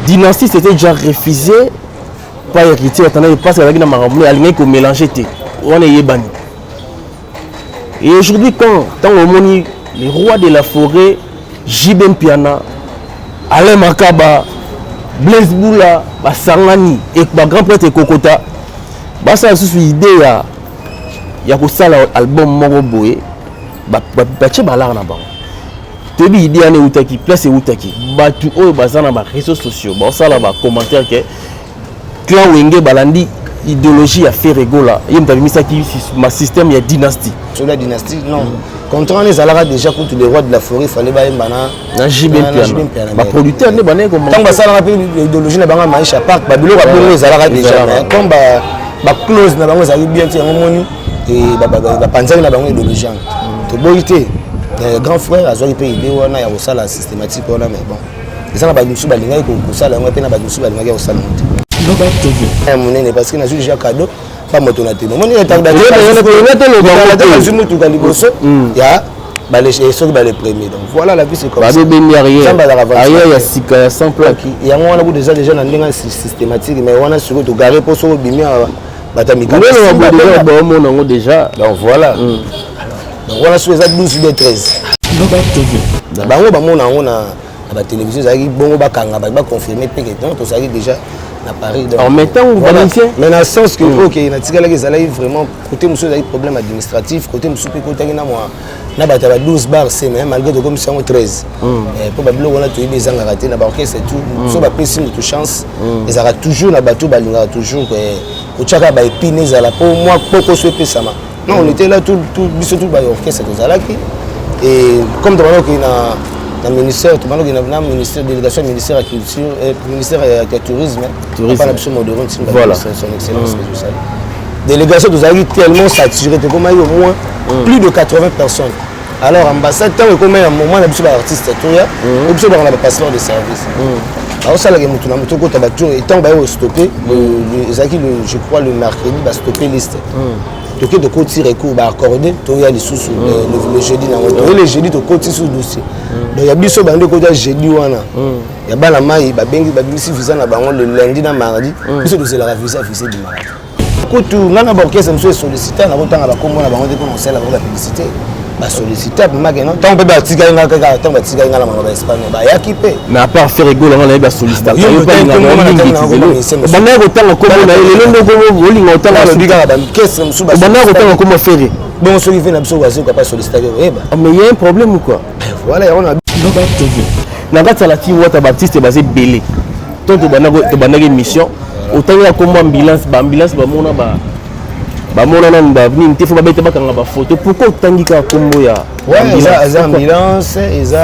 Dynastie c'était déjà refusé par héritier parce que la maraboué a ligné qu'on mélangeait. On est yébani. Et aujourd'hui, quand on monit les rois de la forêt, Jibem Piana, Alain Makaba, Blaise Boula, Sangani et grand prêtre Kokota, ça c'est une idée il y a album Moroboé, bache balar na bango. Tebi idée ane utaki, place utaki, batu oyo bazana ba réseaux sociaux, ba sala ba commentaire que clan Wenge balandi idéologie a fait rigola. Il m'a mis ça qui ma système il y a dynastie. Sur la dynastie non. Quand on les alara déjà contre les rois de la forêt, il fallait ba mbana na Jibem Piana. Ba producteur ne bané comme tant ba sala rapide l'idéologie na banga maisha park ba bilo ba bongo les alara déjà mais comme ba close na bango ça bien tiens moni et ba panzaki na bango idéologie. To boité grand frère a zori pe idée wana ya osala systématique wana mais bon. Ça na ba musu ba linga ko sala ngwa pe na ba musu ba linga ko sala monte. Bobet TV. Monene parce que na déjà cadeau pas moto na télé. Monene ta da. Ya ba les ceux ba les premiers donc voilà la vie c'est comme ça. Ba bemi arrière. Arrière ya sika sans plan qui ya ngwana bu déjà na ndinga systématique mais wana sur to garer pour so bimi batamika. Ba mo nango déjà. Donc voilà. Donc voilà sur les 12 b 13. Bobet TV. Bango ba mo nango na la télévision ça bongo ba kanga ba confirmer pe que donc ça déjà à Paris. En mettant ou valencien mais dans le sens que ok na tika la que ça là vraiment côté monsieur ça problème administratif côté monsieur côté na moi na ba 12 bars c'est même malgré comme ça 13 pour ba bilo on a tout des ans raté na ba orchestre et tout so ba pessim de chance ils aura toujours na bateau balinga toujours ko tchaka ba épiner za la pour moi poko so pesama non on était là tout biso tout ba orchestre tout ça là qui et comme dans que na le ministère, tout le monde a ministère délégation ministère de la culture et ministère de tourisme. Pas l'absolu de voilà. Son excellence. Délégation nous a tellement saturé, au moins plus de 80 personnes. Alors ambassade tant que comme un moment on a besoin d'artistes tout ya, on a besoin d'avoir un passeport de service. Alors ça là que nous avons tout et tant bah stopper je crois le mercredi va stopper liste. Donc de côté recours va accorder tout y a les sous le jeudi na le jeudi de côté sous dossier. Donc il y a biso bande côté jeudi wana. Il y a bana mai ba bengi ba bisi visa na bango le lundi na mardi. Biso de la visa officielle du mardi. Côté ngana ba orchestre monsieur sollicité na botanga ba kombo na bango de pour lancer la publicité. Ba sollicité maintenant tant pe ba tika nga kaka tant ba tika nga la mama ba Espagne ba yaki pe. Mais à part faire rigolo on a ba sollicité. Yo pas na bana ko tanga kombo na ile ndo kombo oli ngota la biga ba orchestre monsieur ba bana ko tanga kombo faire. Bon celui qui fait na biso ba c'est pas sollicité eba. Mais il y a un problème ou quoi? Voilà on a Bobet TV. Na kati la ti wata baptiste basé belé. Tant to bana mission autant ya kombo ambulance ba mona ba mona na ba vini te fo ba bete ba kanga ba photo pourquoi autangi ka kombo ya ambulance eza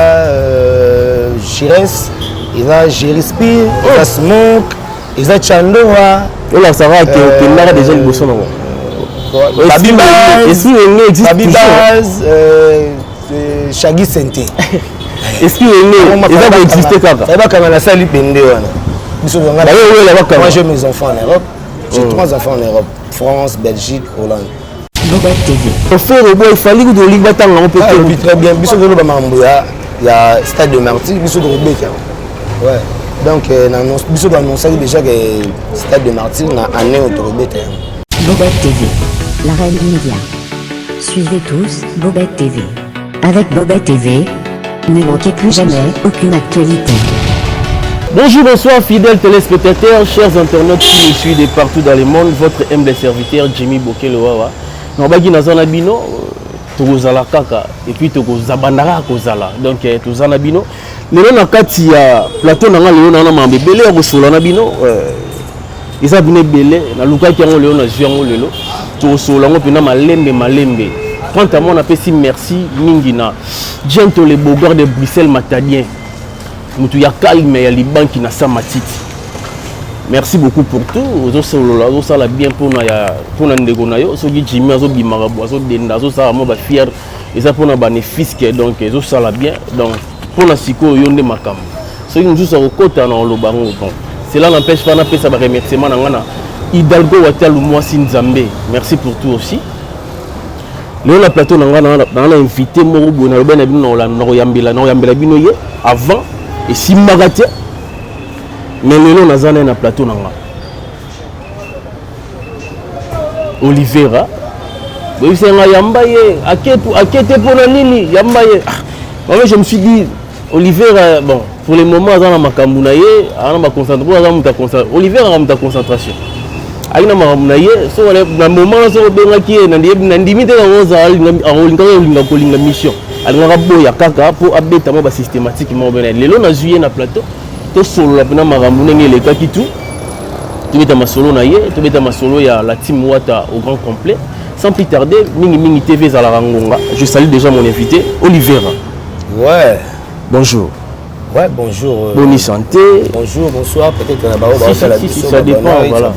Gires eza Gerispire eza Smoke eza Chandoa ola ça va que là déjà le bosso non est-ce qu'il existe Babibaz Shaggy Sente est-ce qu'il va exister kaka ça va comme la salle pende wana biso nga moi j'ai mes enfants en Europe j'ai 3 enfants en Europe France Belgique Hollande Bobet TV pour faire le boy il fallait que de ligue batanga on peut très bien biso de ba mambo ya stade de Martyr biso de Rebecca ouais donc biso doit annoncer déjà que stade de Martyr na année au Rebecca Bobet TV la reine du média suivez tous Bobet TV avec Bobet TV ne manquez plus jamais aucune actualité. Bonjour, bonsoir fidèles téléspectateurs, chers internautes qui nous suivent de partout dans le monde, votre humble serviteur Jimmy Bokelowawa. Nobagi nazana bino tozala kaka et puis tozabandara kozala. Donc tozana bino. Lelo na kati ya plateau nanga lelo na mambe belé ya kosola na bino eza bino belé na lukaki yango lelo na zwango lelo. Tosola ngo pena malembe. Quant à moi on appelle si merci mingina. Gentle les beaux de Bruxelles Matadien. Mutu ya calme ya liban qui na sa matiti. Merci beaucoup pour tout. Ozo sala bien pour na ndeko na yo. So Jimmy azo bimara bo azo denda azo sala mo ba fier et ça pour na bénéfice que donc ozo sala bien. Donc pour na siko yonde makam. So nous so okota na lobango donc. Cela n'empêche pas na pesa ba remerciement na ngana Hidalgo Watalu Mwasi Nzambe. Merci pour tout aussi. Le na plateau na ngana na invité moko bo na lobena bino na yambela bino ye avant et si magaté mais lelo nazana na plateau nanga Olivera boyisenga yamba ye akete pona nini yamba ye moi je me suis dit Olivera bon pour le moment azana makambu na ye ana ba concentration azana muta concentration Olivera a muta concentration alina makambu na ye so na moment so benga ki na ndimi te ngoza alinga kolinga mission alinga boya kaka po abeta mo ba systématiquement ben lelo na juillet na plateau to solo na makambu ndenge le kaki tout tobeta masolo na ye tobeta masolo ya la team Wata au grand complet sans plus tarder mingi TV za la Rangonga. Je salue déjà mon invité Olivera. Ouais. Bonjour. Ouais, bonjour. Bonne santé. Bonjour, bonsoir. Peut-être que ça dépend. Voilà.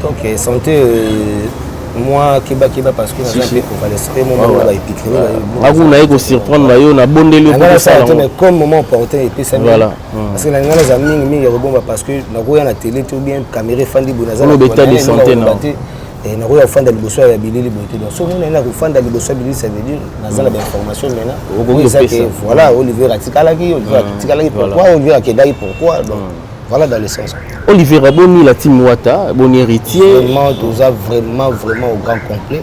Donc santé moi kiba parce que j'ai fait pour valser mon moment là épicré. Ah vous n'avez pas surprendre là yo na bondeli pour ça mais comme moment opportun et puis ça voilà. Parce que les amis mingi rebomba parce que na roya na télé tout bien caméra fandi bonaza na état de santé na et na roya fanda liboso ya bilili boté donc so mona na fanda liboso bilili ça veut dire nazala ba information maintenant voilà Olivier Atikalaki pourquoi Olivier Akedai pourquoi donc voilà dans l'essence. Olivera Boni, la team Wata, Boni héritier. Vraiment, tout ça vraiment au grand complet.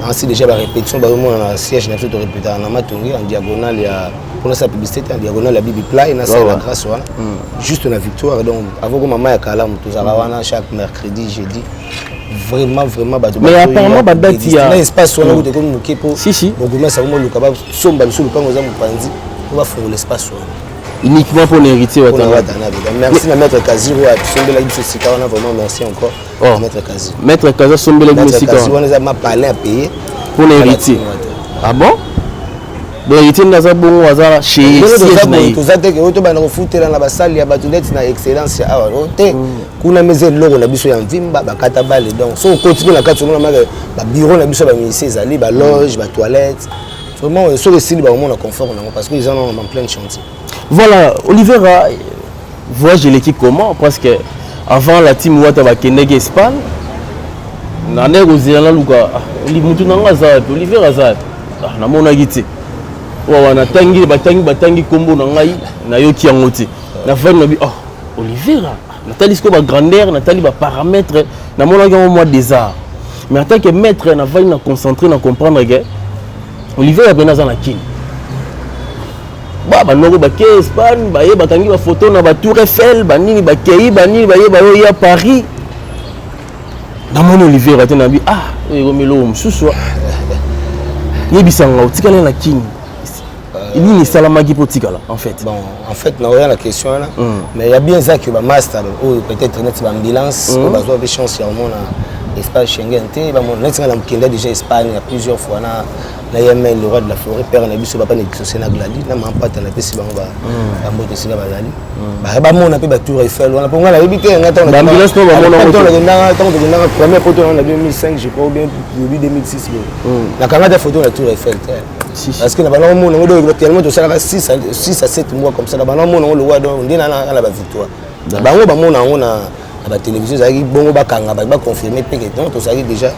Ainsi déjà la répétition, dans le siège national de répéter en Amatongi, en diagonale, il y a pour la publicité, en diagonale, la Bibi Pla, et la grâce, juste une victoire. Donc, avant que maman ait calme, tout ça, chaque mercredi, jeudi. Vraiment. Mais apparemment, il y a un espace où on est comme nous qui pour. Si. Donc, on ça vraiment le cabab, sombre, sur le pan, on va faire l'espace. Uniquement pour l'héritier Watanabe. Merci à Maître Kaziro, à Sombela Gissika, on a vraiment merci encore à Maître Kaziro. Maître Kaziro, Sombela Gissika. On a parlé à payer pour l'héritier. Ah bon? L'héritier n'a pas bon hasard chez Siège. Tout ça, tu as foutu dans la salle, il y a une excellence. On a mis le logo, on a mis un vimba, katabal. Donc, si on continue la carte, on a mis un bureau, on a mis un ministère, la loge, la toilette. Vraiment, sur le style, on a confort parce qu'ils en ont en plein chantier. Voilà, Olivera, voyage l'équipe comment? Parce que avant la team Wata va Keneg Espagne, nane kozela luka, Olivera za, na mona gite. Wa na batangi kombo na ngai na yoki yango te. Na fa na bi Olivera, na talisko ba grandeur, na tali ba paramètres, na mona ga moi des arts. Mais en tant que maître, na va na concentrer na comprendre que Olivera bena za na kin. Bah non ba Espagne ba ye batangi ba photo na ba Tour Eiffel ba nini ba kei ba nini ba ye ba yo ya Paris na mon Olivera te na bi melo msusu ye bisanga otikala na king ni salamaki potikala en fait bon en fait na rien la question là mais il y a bien ça que ba master ou peut-être net ba ambulance ou ba zo chance ya mon espace Schengen te ba mon net na mkenda déjà Espagne à plusieurs fois na la yemel le roi de la forêt père na biso papa na dissocié na gladi na mampata na pesi bango ba mbote sika bazali ba mona pe ba Tour Eiffel on a ponga la bibité ngata on ambulance no ba mona on première photo en 2005 je crois ou bien début 2006 la kanga de photo na Tour Eiffel parce que na ba mona on tellement de ça 6 à 7 mois comme ça na ba mona on le roi donc on na la victoire bango ba mona on a la télévision zaki bongo ba kanga ba confirmer pe que donc to ça déjà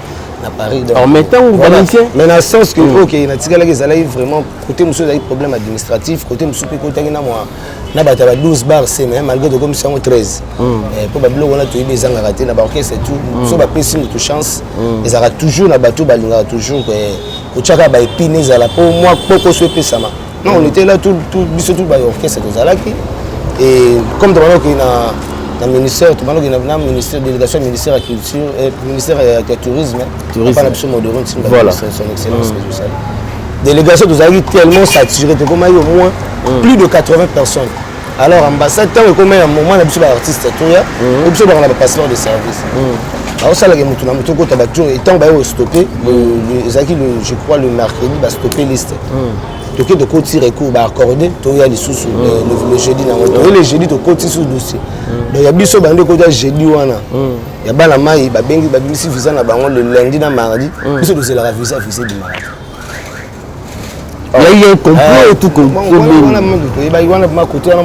à Paris. En mettant ou balancier. Mais dans le sens que ok, na tika que ça là vraiment côté monsieur des problèmes administratifs, côté monsieur côté na moi na ba 12 bars c'est même malgré de comme ça 13. Et probablement on a tout des ans raté na ba orchestre c'est tout. So ba pesi de chance, ils aura toujours na bateau balinga toujours ko tchaka ba épiner za la pour moi poko so pe sama. Non, on était là tout biso tout ba orchestre to zalaki et comme dans que na le ministère, tout le monde a un ministère, délégation ministère de la culture, ministère de la tourisme. Pas l'absolu de rond, voilà. Son excellence. Délégation, nous avons tellement saturé, comme il y a au moins plus de 80 personnes. Alors, ambassade, tant que comme il y a un moment, on a besoin d'artistes, on a besoin d'un passeport de service. Alors, ça, et tant que vous stoppé, je crois le mercredi, va stopper liste. Donc, de côté recours accordé, il y a des sous le jeudi. Le jeudi, tu côté sous dossier. Donc, il y a des choses qui jeudi. Il y a des mailles, il y a le lundi, le mardi. Il y a la visa officielle du mardi. Il y a eu un complot et tout complot. Il y a eu un complot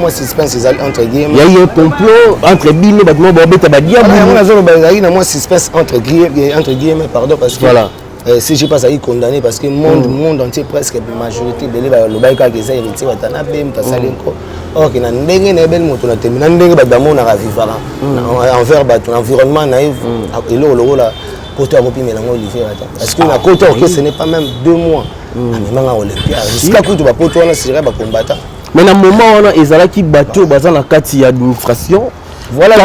entre guillemets. Il y a eu un complot entre Bino et Badia. Il y a eu un suspense entre guillemets, pardon, parce que voilà. si je passe à y condamner parce que le monde entier presque la majorité de l'Obaïka qui est héritier Watanabe Mtasalenko or qui n'a ndenge na bel moto na terminer ndenge ba damona ra vivara envers l'environnement naïf et là côté Europe mais lango Olivier parce que na côté orchestre ce n'est pas même 2 mois mais manga Olympia jusqu'à coup tu va poto wana serait ba combattant mais na moment on a ezalaki bateau baza na kati ya administration. Voilà,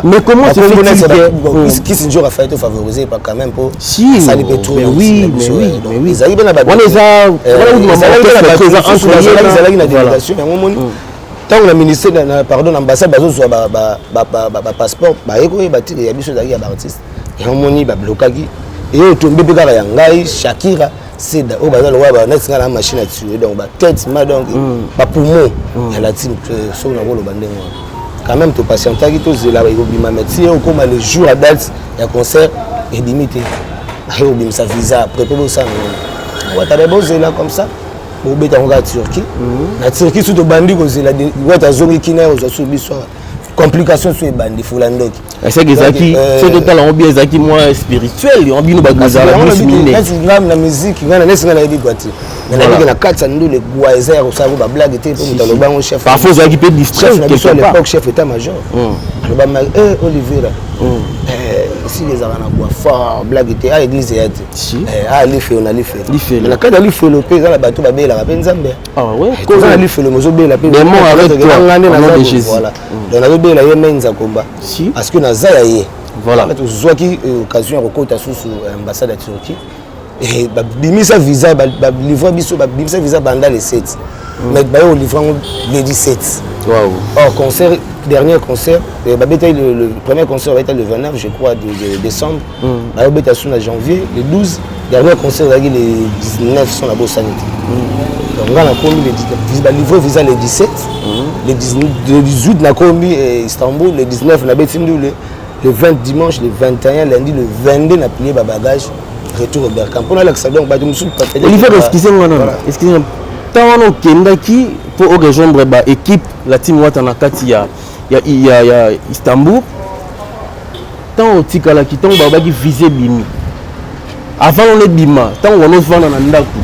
mais comment se fait-il qui s'est toujours fait favoriser par quand même pour ça les pétrole oui ils arrivent à la délégation tant le ministère pardon l'ambassade bazo passeport ba eko ba tire ya biso ya artiste et on moni ba blocaki et au tomber pe kala ya ngai Shakira c'est au bazal wa na singa la machine à tuer donc ba tête ma donc ba poumon et la team so na ko lo bande quand même to patienter qui to zela et obima métier au comme le jour à date ya concert est limité et obima sa visa préparer ça on va t'aller zela comme ça au beta en Turquie na Turquie tout bandi ko zela wa ta zongi kina au zo biso complication sur les bandes il faut l'endoc c'est que Zaki c'est que t'as l'ambiance Zaki moi spirituel on bino baguza la la musique ngana nesinga na yebi kwati na na katsa ndo le guaizer ça ba blague était pour mutalo bango chef parfois Zaki peut distraire quelque part l'époque chef état major le ba Olivier si les arana bois fort blague était à l'église yate les fait on a les fait la kada li fait le pays dans la bateau ba bela ka penzambe ouais quand on a li fait le mozo bela pe des mots avec toi nom de Jésus voilà donc na bela yemenza komba parce que na zaya ye voilà tu vois qui occasion rekota sous ambassade de Turquie et ba bimisa visa ba livrer biso ba bimisa visa banda le 7 mais ba au livrer le 17 waouh or concert dernier concert le premier concert était le 29 je crois de décembre ba beta sous na janvier le 12 dernier concert le 19 sont la Bosanité donc on a commis le 19 ba livrer visa le 17 le 18 na commis Istanbul le 19 na betindu le 20 dimanche le 21 lundi le 22 na plié ba bagage retour au Bergkamp pour la donc ba musul partager il faut excusez-moi non excusez-moi tant on kendaki pour rejoindre ba équipe la team watana kati ya Istanbul tant otikala ki tant ba ki viser bimi avant on est bima tant on vendre na ndaku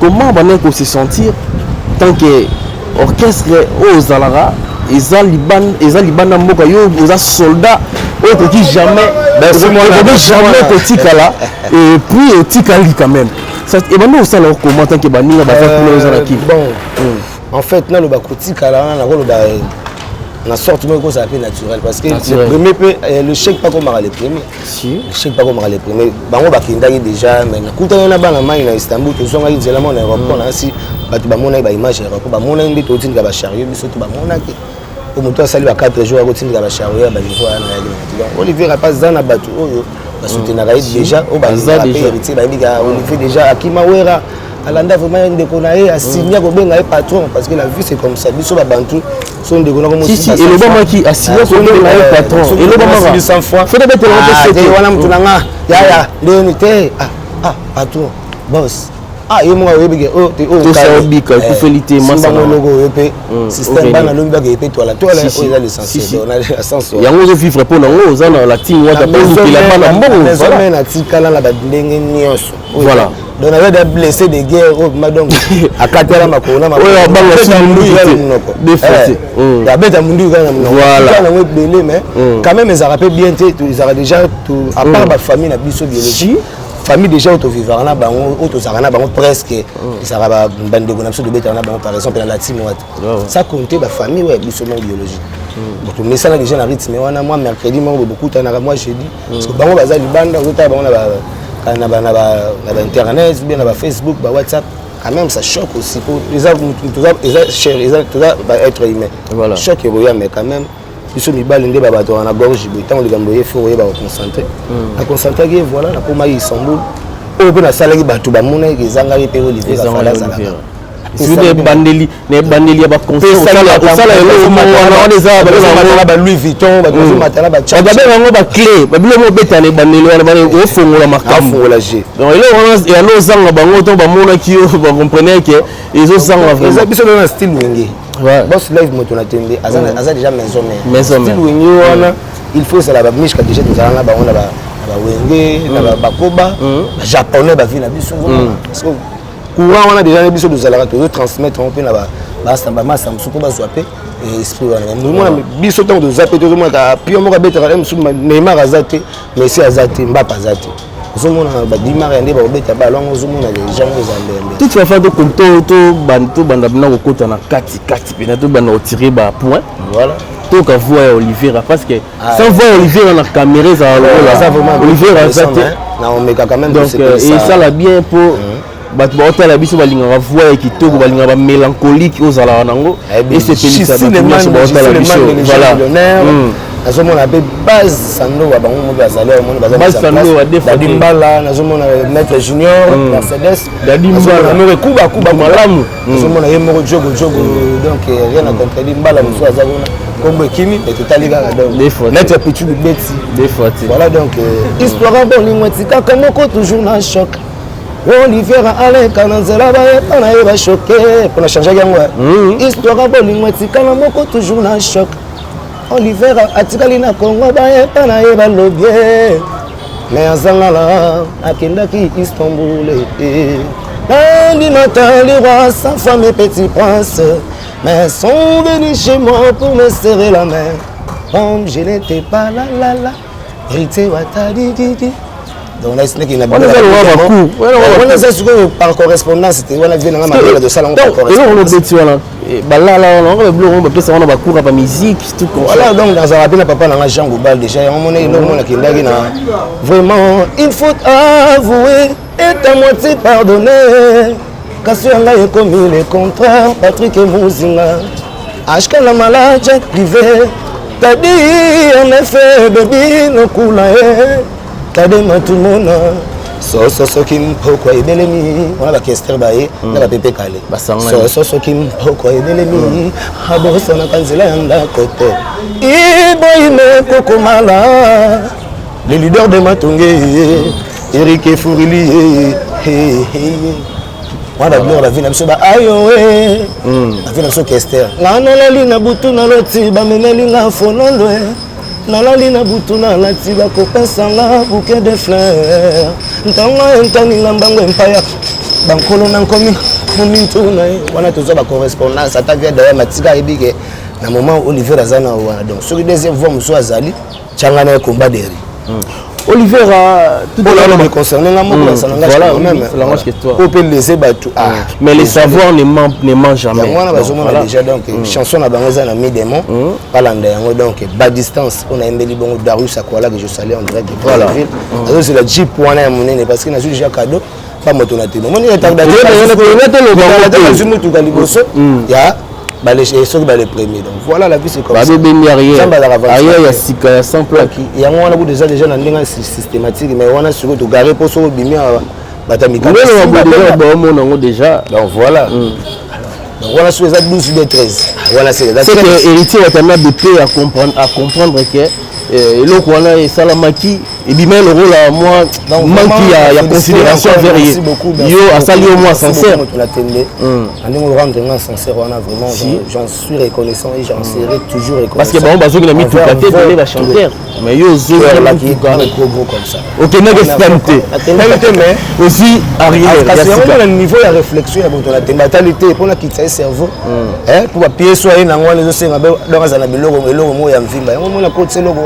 comment ba ko se sentir tant que orchestre aux alara eza liban mboka yo oza soldat autre qui jamais jamais kotikala et puis otikali quand même ça et maintenant ça leur comment tant que baninga ba faire pour les équipes bon en fait na le ba kotikala na ko le ba na sorte mais ça appelle naturel parce que le premier le chèque pas comme les premiers si le chèque pas comme les premiers bango ba kindaki déjà mais na kuta na bana mai na Istanbul to zonga izela mon aéroport na si batu ba mona ba image aéroport ba mona ndi to tinga ba chariot biso to ba mona ke au moto sali ba 4 jours ko tinga ba chariot ba niveau na ya Olivier Rapaz na batu oyo ba soutenir déjà au ba déjà héritier ba biga Olivier déjà akima wera alanda vraiment ndeko na ye asigné ko benga ye patron parce que la vie c'est comme ça biso ba bantu so ndeko na ko mo si et le bama qui asigné ko benga ye patron et le bama 100 fois faut d'abord te lancer wana mtu nanga ya ndeni te patron boss yo mo yebike te ça bika ku félité masa logo yope système bana lombi ba ke toile eza l'essentiel on a l'essence yango zo vivre pour nango za na la team wata pe la bana mbongo voilà na tikala la ba ndenge nyonso voilà donc on avait des blessés de guerre donc akatela makona makona oyo banga sundu de fait ya beta mundu kana mundu voilà na webele mais quand même ils rappellent bien ils auraient déjà tout à part ma famille na biso biologie famille déjà auto vivant na bango auto zarana bango presque ça va bande de biso de beta na bango par exemple dans la team ça compter ba famille ouais biso biologie donc mais ça là déjà na rythme wana moi mercredi moi beaucoup tana moi jeudi parce que bango baza libanda auto bango na ba internet bien na ba Facebook ba WhatsApp quand même ça choque aussi pour les être humain voilà choque mais quand même biso mibali nde babato na gorge boitango likambo ye faut yeba concentrer na concentrer que voilà na koma Istanbul o pe na salaki bato bamona ezanga pe Olivier Fala zala si des bandeli ya ba concert sala yo on les a ba Louis Vuitton ba zo matala ba cha ba bango ba clé ba bilo mo betane bandeli wana ba o fongola makambo la G donc ile on ya no zanga bango to ba mona ki yo ba comprendre que ils ont zanga vraiment biso na style wenge boss live moto na tembe aza déjà maison mais style wenge wana il faut ça la miche ka déjà nous allons là ba on Wenge, Bakoba, Japonais, Bavi, la biso. Parce que courant, on a déjà les biso de Zalara, de transmettre un peu là-bas. Basta, massa, msuko, bazouapé, et esprit. Nous, biso, tant de zapé, tout le monde a pu, on va bêter, Neymar a zaté, Messi a zaté, Mbappé a zaté. Ozomona badimara yande babeta balon ozomona les gens aux toute façon de to bantu bandabna kokota na kati pena to bana tirer ba point voilà to ka voir Olivier parce que sans voir Olivier dans la caméra ça vraiment Olivier azate na on met quand même donc et ça la bien pour bato baota la biso balinga voir kitoko balinga ba mélancolique ozala nango et c'est pénible ça baota la biso voilà nazomona pe base sando wa bango mo bazali mo bazali sando wa defa dimbala nazomona maître junior Mercedes dimbala mo kuba malamu nazomona ye mo jogo donc rien à contre dimbala mo so azabona kombo kimi et totali ga donc maître pichu beti des fois voilà donc histoire bon lingweti kaka moko toujours na choc Olivier aleka na nzela ba pana ye ba choqué pour changer yango histoire bon lingweti kala moko toujours na choc Olivier atikali na Congo baye pana ye balobie mais azangala akendaki Istanbul lundi matin les rois sans femme et petit prince mais sont venus chez moi pour me serrer la main comme je n'étais pas là hérité watadi didi donc là c'est qu'il n'a pas on est sûr par correspondance c'était on a vu dans ma de salon par correspondance on peut ça on va courir pas musique tout comme ça voilà donc dans un rappel papa dans Jean Gobal déjà on est là qui là vraiment il faut avouer et à moitié pardonner parce que là il commis les contraires Patrick et Mouzinga Ashka la malade privé t'as dit en effet baby no coula t'as dit tout le monde so kim poko ebelemi on va kester bae na ba pepe kale so kim poko ebelemi abosa na kanzela yanda kote iboime koko mala le leader de Matongé Eric Fourili on a bien la vie na biso ba ayo la vie na biso kester ngana la lina butu na loti ba meneli nga fonondo nalali na butu na lati bakopesanga bouquet de fleurs ntango entani na mbango empaya bankolo na nkomi komintuna wana toza ba correspondance ata via d'ailleurs matika ebike na moment Olivier azana wana donc sur deuxième fois muso azali changa na combat deri Olivier tout le monde concerné la mort voilà même la manche que toi on peut laisser battu mais les savoirs ne mangent jamais moi on a déjà donc chanson na bangoza na midemon palanda yango donc bas distance on a embeli bongo Darius Akwala que je salue en direct de voilà c'est la jeep wana ya monene parce que na déjà cadeau pas moto na télé moni état d'aller ya les premiers donc voilà la vie c'est comme ça arrière il y a sika sans plaque il y a on a déjà dans une systématique mais on a sur tout garé pour so bimia batamika déjà donc voilà donc voilà sur les 12 des 13 voilà c'est que héritier watana BP à comprendre que eloko wana esalamaki ebima eloko la moi manque ya considération vers yo asali au moins sincère on rendre sincère on a vraiment j'en suis reconnaissant et j'en serai toujours reconnaissant parce que bon bazoki na mitu katé donner la chanteur mais yo zo la qui est gros comme ça OK nage stabilité mais aussi arrière parce que on a un niveau de réflexion pour la mentalité pour la quitter cerveau pour appuyer sur une ngwa les osenga donc ça na biloko mo ya mvimba on na côté loko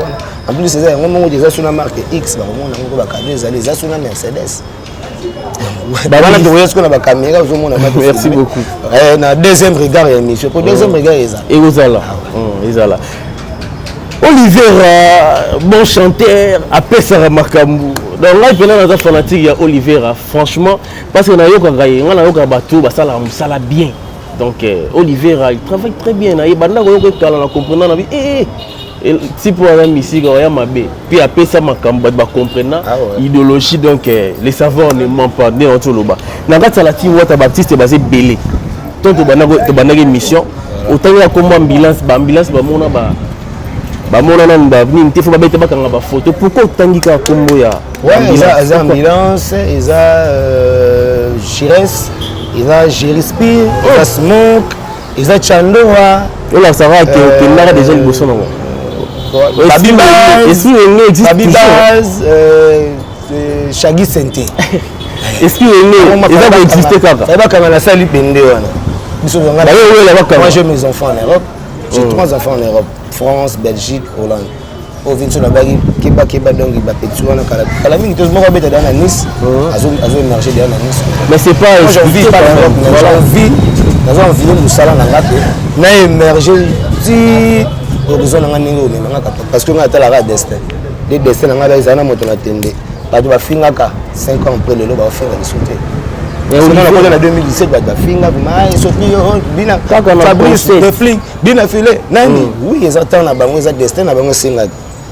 en plus c'est ça on déjà sur la marque X on a ba cadeau les sur la Mercedes bana de voyage qu'on a ba caméra on a merci beaucoup na deuxième regard émission pour deuxième regard ezala Olivier bon chanteur après ça makambu donc là pendant la fanatique il y a Olivier franchement parce que na yoka gaye ngana yoka bato basala musala bien donc Olivier il travaille très bien na banda ko yoka kala na comprendre na bi si pour la musique ya mabe puis après ça makambu ba comprendre idéologie donc les savoirs ne mentent pas né en toloba na kati la ti wata baptiste basé belé donc to banda mission autant ya comme ambulance ba mona ba mona na ndavni ntifo ba bete bakanga ba photo pourquoi otangi ka kombo ya ambulance eza Gires eza Gerispire eza Smoke eza Chandoa ola sara que là déjà le bosso non Esprit Wenge existe toujours. Shaggy Sente. Esprit Wenge, ils ont existé kaka. Ça va comme la salle Pende wana. Moi j'ai mes enfants en Europe. J'ai 3 enfants en Europe. France, Belgique, Hollande. Au Vinci na bagi keba donc il va petit wana kala mingi tous moko beta dans Nice. Azo émerger dans Nice. Mais c'est pas je vis pas en Europe, mais j'ai envie de sala na ngape. Na émerger si horizon na ningo mais na ngaka parce que on a la destin. Les destins na ngaba izana moto na tende. Ba tu ba fingaka 5 ans après le lo ba faire les sauter. Et on a en 2017 ba finga ma sauter bina Fabrice de fling bina filé nani oui exactement na bango za destin na bango singaka.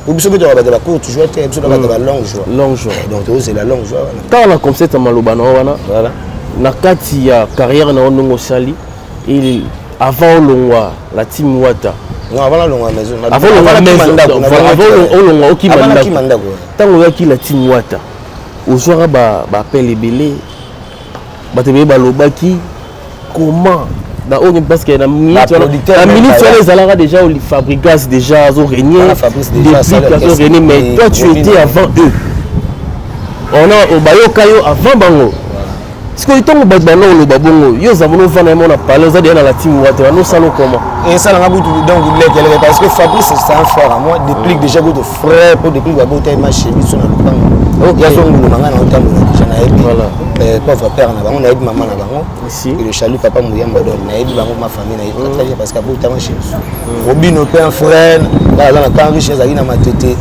Vous savez que tu as court toujours été la longue joie. Longue joie. Donc c'est la longue joie. Quand on a comme ça malobana voilà. Na kati ya carrière na onongo sali il avant longwa la team Wata. Non avant la longwa maison. Avant la maison. Avant longwa okimanda. Tango yaki la team Wata. Ozwara ba appel ebele. Ba tebe ba lobaki comment parce que la minute les alara déjà au Fabrigas déjà au régné mais toi tu étais avant eux. On a au bayo kayo avant bango. Ce que ils ont badbano le babongo yo zamono vana mon a parlé ça dans la team Wata nous salons comment et ça n'a pas donc parce que Fabrice c'est un frère à moi depuis déjà de frère pour depuis babo taille ma chérie sur le bango. OK ya zongo manga na otambo déjà na ebi voilà pauvre père na bango na ebi maman na bango ici et le chalut papa Mouyamba don na ebi bango ma famille na ebi très bien parce que babo taille ma chérie Robin au père frère là dans la temps richesse à ina matete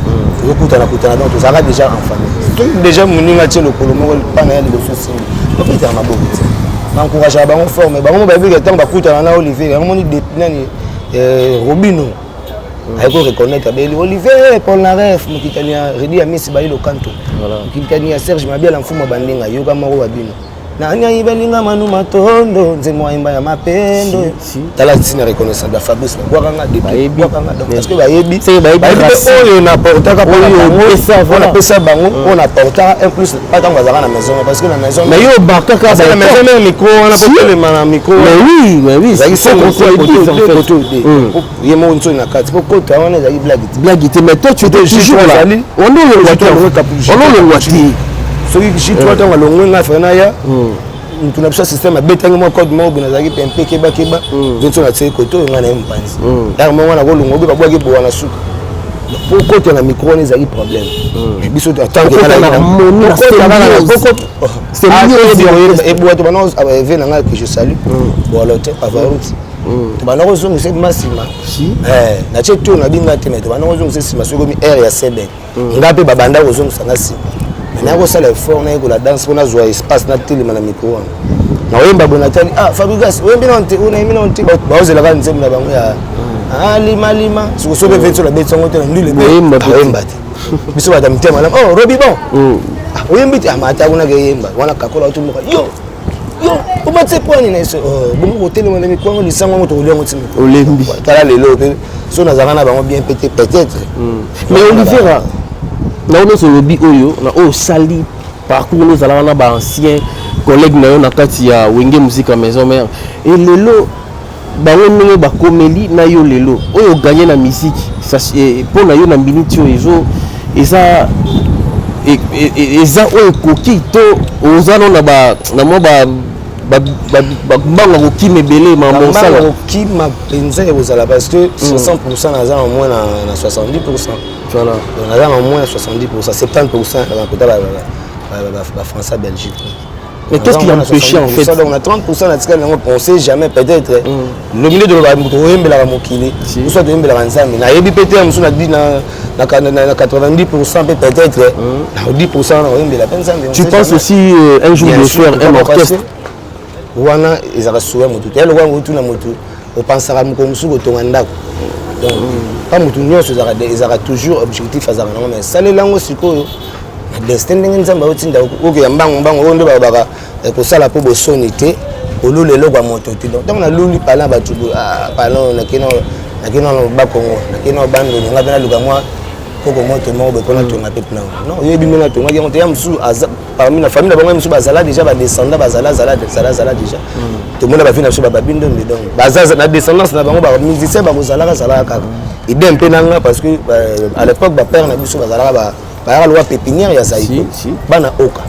kutana donc ça va déjà en famille déjà moninga tient le kolomo pas na le souci en fait on a beaucoup encourager bango fort mais bango ba vu que tant ba kutana na Olivier on dit nani Robino ayeko reconnaître beli Olivier Paul Naref mukitania redi ya Messi bailo kanto voilà mukitania Serge Mabiala mfumo bandinga yoka mako babino na nya ibelinga manu matondo nzemo imba ya mapendo tala sina reconnaissance da Fabrice kwa kanga depuis kwa kanga donc parce que bayebi oyo na portaka pour yo ça voilà pesa bango on a portaka un plus pas tant bazaka na maison parce que na maison mais yo bakaka na maison même micro on a pas le mana micro mais oui ça c'est photo yemo onto na kati pour kota on a blague mais toi tu étais toujours là on le voit soki kishi toi tant longo na fana ya tuna bisa système betangi mo code mo bina zaki pempe keba nzo na tse koto ngana mpanzi ya mo wana ko longo ba bwaki bo wana suka pour côté na micro ne zaki problème biso tant que na moni c'est mieux et boîte bana ave na nga que je salue bolote pavaruti bana ko zongo c'est massima na cheto na binga te mais bana ko zongo c'est sima soko mi air ya sebe ngape babanda ko zongo sanga si maintenant ça le fort na ko la danse on a joué espace na télé na micro na wemba bonatani Fabrigas wembi na onte una imi na onte ba ozela ka nzembo na bango ya lima siko sobe vetso la betongo te ndule wemba te biso ba tamtema la Robi bon wembi te amata kuna ke yemba wana kakola utu muka yo ubatse poni na eso bongo hôtel na micro lisango moto olengo timi olembi tala lelo pe so na zakana bango bien pété peut-être mais Olivier na ono so lobi oyo na o sali parcours nous allons na ba ancien collègue na yo na kati ya Wenge musique à maison mère et lelo bango ndenge ba komeli na yo lelo oyo gagner na musique ça pour na yo na minute yo eza oyo koki to ozano na ba na mo ba banga ko kimebele ma mon sala ko kima penza ezala parce que 60% na za au moins na 70%. Voilà. On a au moins 70%, 70% dans côté la France à Belgique. Mais qu'est-ce qui a empêché en fait? On a 30% là, on sait jamais peut-être le milieu de la Moutoumbe la Mokili, ou soit de la Nzambi. Na yebi pété on a dit na 90% peut-être 10% on la Nzambi. Tu penses aussi un jour de faire un orchestre? Wana ezaka souhait motu. Elle wa motu na motu. On pensera ko musuko tonganda. Donc pas motu nyonso ezaka toujours objectif azaka mais ça les langues sikoyo destin ndenge nzamba otinda oke mbango ndo baba ko sala po bosonité olule lokwa moto ti donc na luli pala ba tubu pala na kino ba Kongo na kino bando nga bana luka moi koko moto mo be kona to na peuple non yebi mena to ngaki moto ya msu parmi la famille bango msu bazala déjà ba descendant bazala déjà to mona ba fina msu ba bindo donc bazaza na descendance na bango ba musicien ba kozala kaka idée un peu nanga parce que à l'époque ba père na biso bazala ba loi pépinière ya Zaïko bana oka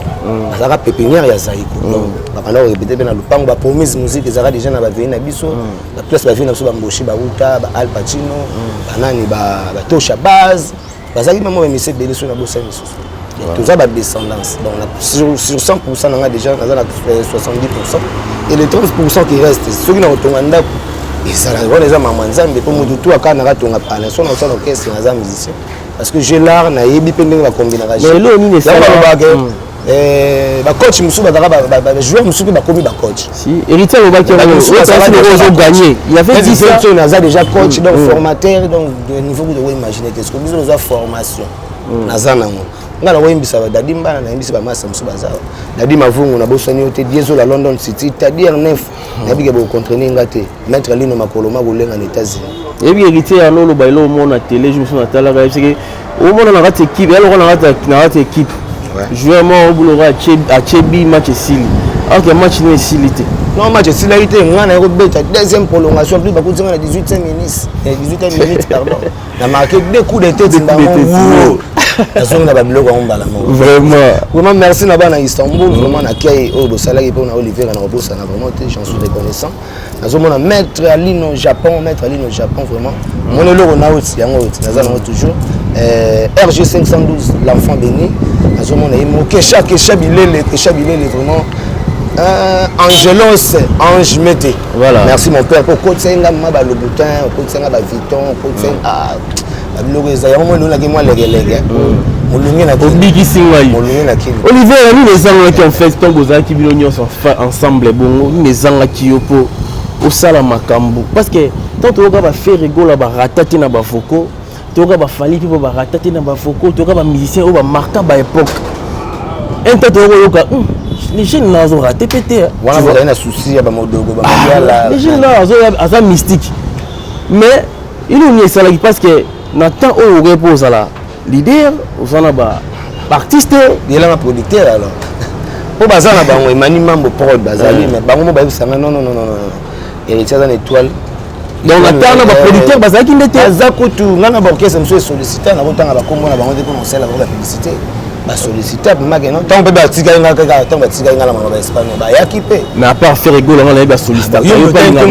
bazala pépinière ya Zaïko donc ba kana répéter na lupango ba promise musique ezala déjà na ba veni na biso la place ba veni na biso ba Mboshi ba Uta ba Al Pacino banani ba Tosha Baz bazali maman ba mise belé sur na bossa misusu tout ça ba descendance donc sur 100% nanga déjà na 70% et les 30% qui restent ceux qui na otonga ndako et ça les a maman nzambe pour mutu tout aka na katonga pa na son orchestre na za musicien parce que j'ai l'art na yebi pendenge ba combination mais là ni ça ba coach musu ba joueur musu ba komi ba coach si héritier au bac ils ont gagné il y avait 10 ans on a déjà coach donc formateur donc de niveau que vous imaginez qu'est-ce que nous avons formation na za nango ngala woyimbisa ba dadi mbana na yimbisa ba masa musu baza dadi mavungu na bosani yote diesel la London City c'est-à-dire neuf na bige bo contrainer ngate mettre lino makolo magolenga na États-Unis et bien héritier à lolo ba lo mona télé je me suis natala parce que au mona na rate équipe alors on a rate équipe joueur moi au boulot à Chebi match sili OK match n'est silité non match silité ngana ko beta deuxième prolongation plus ba ko zinga na 18e minutes pardon na marqué deux coups de tête bango vraiment merci na bana Istanbul vraiment na kay au bosalaki pour na Olivier na robosa na vraiment j'en suis reconnaissant nazomona maître Alino Japon vraiment mon loko na oti yango oti nazana toujours RG 512 l'enfant béni nazomona imo kesha bilele vraiment Angelos Ange Mété voilà merci mon père pour côté nga maba le boutin côté nga ba Viton côté biloko ezali yango mwana ki mwa legelege molungi na obiki singai molungi na kini Olivier ni nezanga ki en fait tant bozaki bino nyonso ensemble bongo ni nezanga ki yo po osala makambo parce que tant toka ba faire rigola ba ratati na ba foko toka ba fali pipo ba ratati na ba foko toka ba musicien o ba marquant ba époque un temps toka yoka les jeunes là ont raté pété wana ba na souci ya ba modogo ba madiala les jeunes là ont mystique mais il nous y salaki parce que Nathan au repose à la leader au sana ba artiste il est un producteur alors pour bazana bango imani mambo prod bazali mais bango ba bisanga non héritier d'une étoile donc Nathan ba producteur bazaki ndete azakutu ngana ba orchestre monsieur sollicité na kotanga ba kombo na bango de pour la publicité ba sollicité ma que non tant pe ba tika nga kaka tant ba tika nga la mama ba Espagne ba yaki pe mais à part faire rigolo on a ba sollicité yo pa nga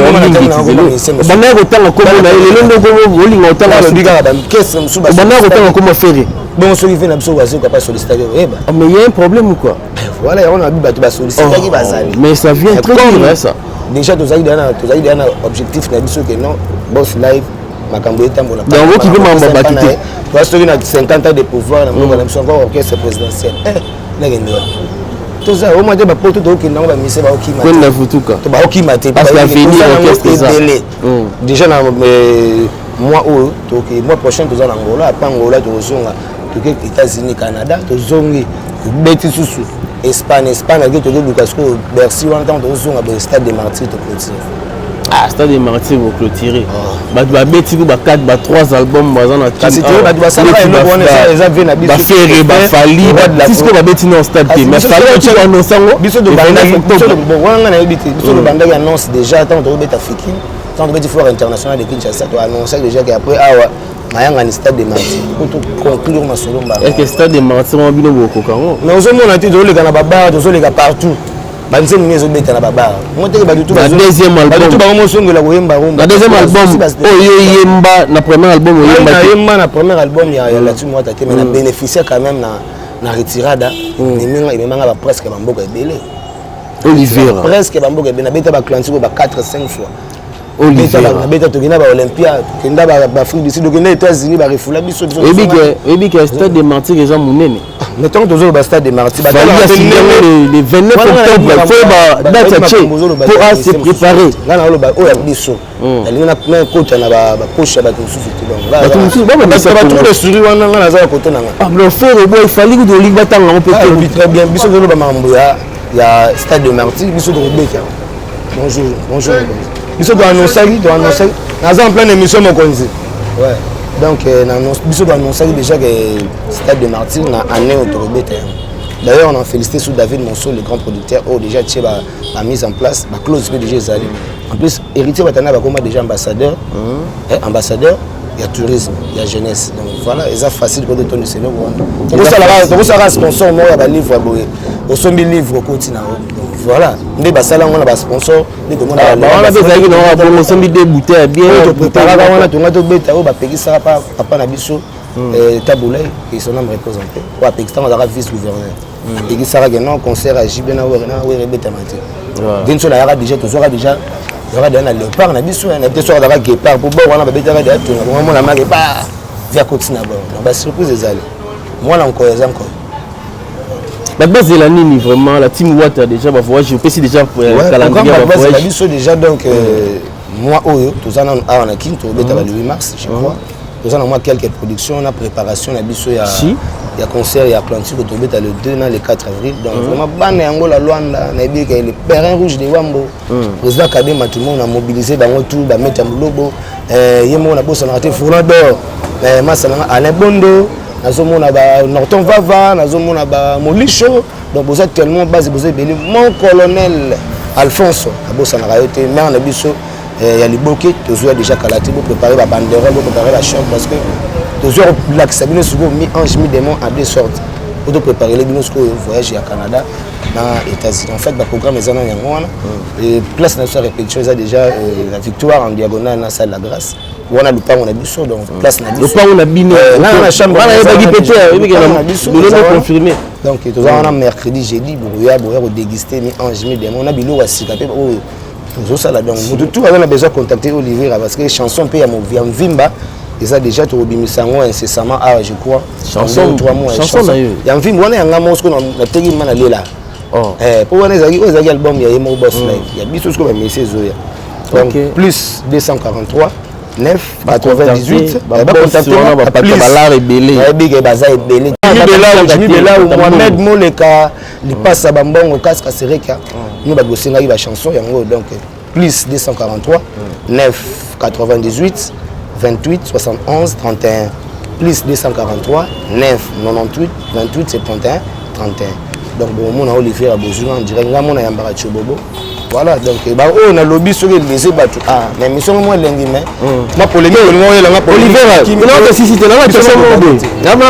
bana ko tanga kombo na ile ndo kombo olinga otanga so diga ba orchestre monsieur ba bana ko tanga kombo faire bon so vivait na biso wazo ko pas sollicité eba mais il y a un problème ou quoi voilà on a bi ba sollicité qui bazali mais ça vient très bien ça déjà tous aïdana objectif na biso que non boss live makambo etambola donc vous qui veut m'amba batité parce que na 50 ans de pouvoir na moko na biso encore orchestre présidentiel ngende tout ça au moins de ba poto to ki nango ba mise ba okima ko na futuka to ba okima te parce que venir orchestre ça déjà na mois au to ki mois prochain to za na Angola pa Angola to zonga to ke États-Unis Canada to zongi beti susu Espagne avec tout le parce que Bercy on entend au stade des Martyrs to clôturer stade des Martyrs vont clôturer ba beti ba 4 ba 3 albums bazana kasi te ba ça ça vient na biso ba faire ba fali ba disco ba beti no stade mais fali tu annonce ngo biso de bandaki bon wana na yebiti biso de bandaki annonce déjà tant to beta fiki tant to beti foire international de Kinshasa to annoncer déjà que après awa mayanga ni stade des Martyrs pour conclure ma solo mba est que stade des Martyrs on bino boko kango mais ozo mona ti zoleka na baba zoleka partout banze ni mezo beta na baba mote ke batutu ba deuxième album batutu ba mo songo la koyemba romba na deuxième album oyo yemba na premier album yemba na premier album ya la tu moi taté mais na bénéficier quand même na retirada ni menga ba presque ba mboka ebele Olivier presque ba mboka ebele na beta ba clansiko ba 4-5 fois Olivier beta tokina ba Olympia kenda ba Afrique du Sud tokina États-Unis ba refula biso ebi que stade des Martyrs déjà munene mais tant que ba stade des Martyrs les 29 octobre faut ba date pour se préparer ngana oloba oya biso alingana na kota na ba poche ba tususu ba tususu ba tout le suri wana ngana za kota nanga le frère boy fali ko ligue batanga on peut très bien biso de ba mambo ya stade des Martyrs biso de rebeka bonjour biso doit annoncer dans en pleine émission mokonzi ouais donc biso doit annoncer déjà que stade de Martyrs na année autorebeta d'ailleurs on a félicité sous David Monceau le grand producteur déjà tu la mise en place la clause que déjà zali en plus héritier batana ba comme déjà ambassadeur il y a tourisme, il y a jeunesse. Donc voilà, et ça facile pour détonner c'est nous. Donc ça va sponsor moi il y a livre boy. Au sommet livre continue. Voilà, ndé basala on a sponsor, ndé comment on a besoin de on sommet des bouteilles bien préparer on a tout beta o ba peki ça papa na biso Taboulay et son âme repose en paix. Ou à Pakistan on a vice-gouverneur. Et qui sera que non concert à Jibena ou rebeta maté. D'une seule aura déjà tout sera déjà il y aura dans le parc na biso na peut soir d'avoir guépard pour bon on a beta de tout na moment la marque pas via continue bon. Ba surprise des allées. Moi là encore encore. La base de la nini vraiment la team Watt déjà va voyager je peux si déjà calendrier va voyager. La biso déjà donc moi oyo tout ça on a quinto beta le 8 mars je crois. Nous avons quelques productions, on a préparation, il y a concert, il y a Atlantique, le 2, le 4 avril. Donc vraiment, Angola, Luanda, le Perrin Rouge de Wambo, le président Kadema, tout le monde a mobilisé, tout, mettre un logo, on a bossé, on a été fourrant d'or, Alain Bondo, Norton Vava, Molicho, donc vous êtes tellement basé, mon colonel Alphonse, on a été maire en Abisso. Il y a les bouquets, toujours déjà calaté pour préparer la banderole, pour préparer la chambre parce que toujours l'accès souvent mis ange mis démon à deux sortes pour préparer les binos voyage à Canada, dans les États-Unis. En fait, le programme est en et place nationale répétition il y a déjà la victoire en diagonale dans la salle de la grâce. On a le pas on a bu donc place na le pas on a bino la chambre on a pété on a confirmé donc toujours on a mercredi jeudi pour déguster mis ange mis démon on a bilo à sicaper ça là donc tout on a besoin de contacter Olivier parce que les chansons paye à mon vimba et ça déjà tu obimisango incessamment je crois chanson 3 mois chanson il y a un film on est en mosco na tegi mana lela pour on est album il y a mo boss live il y a biso ce comme message zoya donc plus 243 9 98 contacter balar et belé big baza et belé Mohamed Moleka il passe à bambongo casque sereka nous ba gosenga ba chanson yango donc plus 243 9 98 28 71 31 plus 243 9 98 28 71 31 donc bon mon Olivier a besoin on dirait nga mon yambara chobobo voilà donc bah on a lobby sur le laisser battu mais mission moi lengi mais ma polémique Olivier non si c'était là la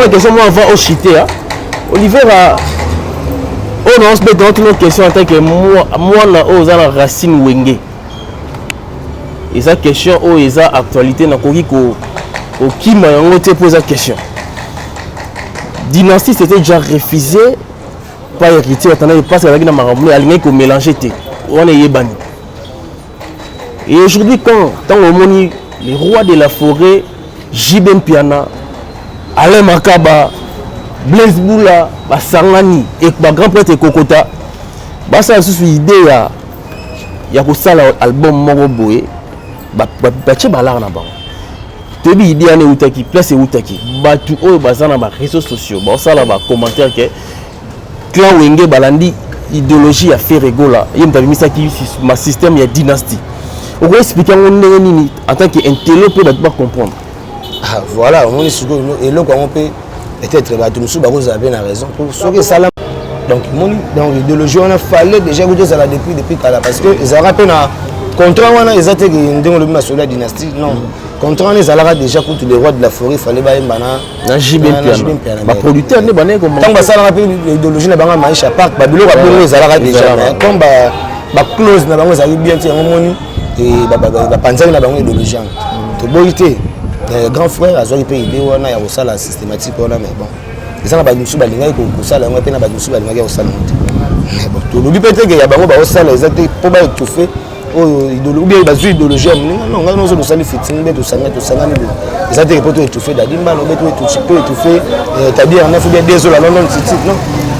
question moi avant au chité Olivier on a se met dans une question en tant que moi là aux racine wenge et ça question oh et ça actualité na koki ko qui m'a posé la question dynastie c'était déjà refusé pas héritier attendez parce que la maramble aligné ko mélanger on est yebani et aujourd'hui quand on moni les rois de la forêt Jibem Piana Alain Makaba Blaise Boula Basangani et grand prêtre Kokota basa sous idée ya ko sala album moko boye ba balar na bango tebi idée ane utaki place utaki batu oyo bazana ba réseaux sociaux ba sala ba commentaire que clan wenge balandi idéologie a fait rigola yemta bimisaki ma système ya dynastie on va expliquer nini en tant qu'intello peut pas comprendre voilà on est sur et là on peut peut-être ba tout ba vous avez raison pour ce que ça donc dans l'idéologie on a fallu déjà goûter ça depuis kala parce que ils rappellent na contrat on a ils étaient dans le sur la dynastie non contrat on les a déjà contre les rois de la forêt fallait ba mbana na Jibem Piana ba producteur ne bané comme tant ba ça rappelle l'idéologie na banga maisha park ba bilo ba bilo ils a déjà comme ba close na bango ça bien tiens moni et ba panzani na bango idéologie to boité grand frère a zori pe idée wana ya osala systématique wana mais bon ça na ba musu ba linga ko sala ngwa pe na ba musu ba linga ko sala mais bon to lobi peut-être que ya bango ba osala exactement pour ba étouffer oh idéologie ba zu idéologie non nga non so sali fitting be to sanga ils ont été pour étouffer d'adimba no be to peu étouffer c'est-à-dire on a fait des la non non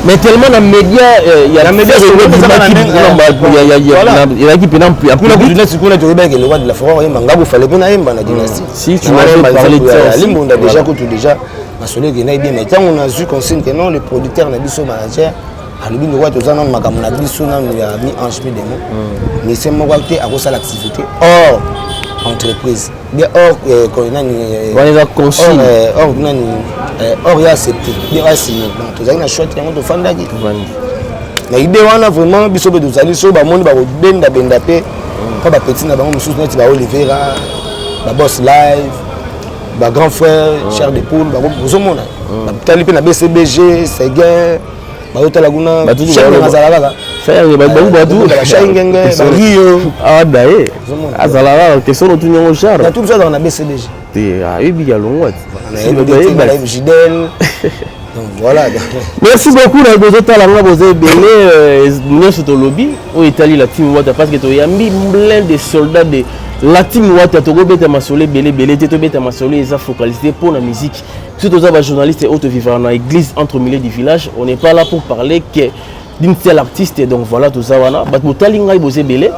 mais tellement dans média il y a la média il y a qui pénant plus après la dynastie qu'on a trouvé que le roi de la forêt manga vous fallait pas na dynastie si tu m'avais parlé de ça on a déjà coûté déjà ma soleil qui n'est bien mais quand on a vu consigne que non le producteur na biso manager a le roi de zana makam na biso na mi ange mi démon mais c'est moi qui a ça l'activité or entreprise bien or qu'on a on a conçu or nani or ya accepté bien assigné donc tu as une chouette yango to fanda ki na idée wana vraiment biso be dozali so ba moni ba benda pe pa ba petit na bango mususu neti ba Oliveira ba boss live ba grand frère cher de poule ba bozomona tali pe na BCBG Seguin ba hotela kuna cher na zalala faire ba batu ba shaingenge ba rio ah dae azalala que sont tout nyongo char na tout ça dans na BCBG te ayebi ya longwa na Gidel. Donc voilà. Merci beaucoup na bozo talanga bozo belé nous sur le lobby au Italie la team Wata parce que to yambi plein de soldats de la team Wata to go beta masolé belé to beta masolé ils a focalisé pour la musique surtout ça journaliste et autres vivant dans l'église entre milieu du village on n'est pas là pour parler que d'une seule artiste donc voilà tout ça wana bat motalinga bozo belé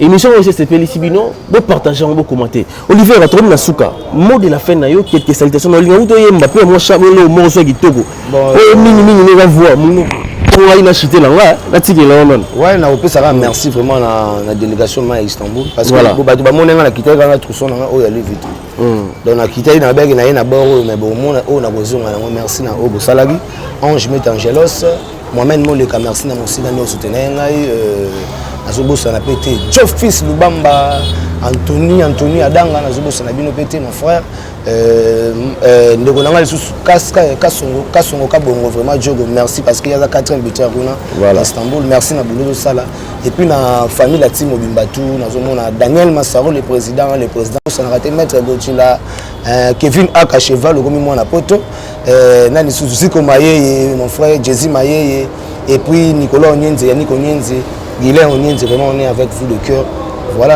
émission aussi c'est Félicibino de partager en commenter Olivier va tourner na suka mot de la fin na yo quelques salutations na linga to yemba pe moi chamelo mo so kitoko o mini va voir mon pour ina chité là la tiki là non ouais na opé ça va merci vraiment na délégation à Istanbul parce que bo ba monenga na kitaka na trousson na o ya le vite donc na kitaka na beg na boro mais bon mon o na bozonga na merci na o bo salagi Ange Metangelos moi-même mo le merci na mo sina no soutenir ngai Azobosa na pété Jofis Lubamba Anthony Adanga Azobosa na bino pété mon frère ndeko nanga lisusu kasongo kabongo vraiment Diogo merci parce qu'il y a la 4e buteur à Istanbul merci na boulot sala et puis na famille la team Obimbatu nazomona Daniel Massaro le président ça n'a raté maître Gotila Kevin Aka cheval comme moi na poto nani Suzuki Komaye mon frère Jezi Maye et puis Nicolas Onyenze Yannick Onyenze Guilain Onyenze vraiment on est avec vous de cœur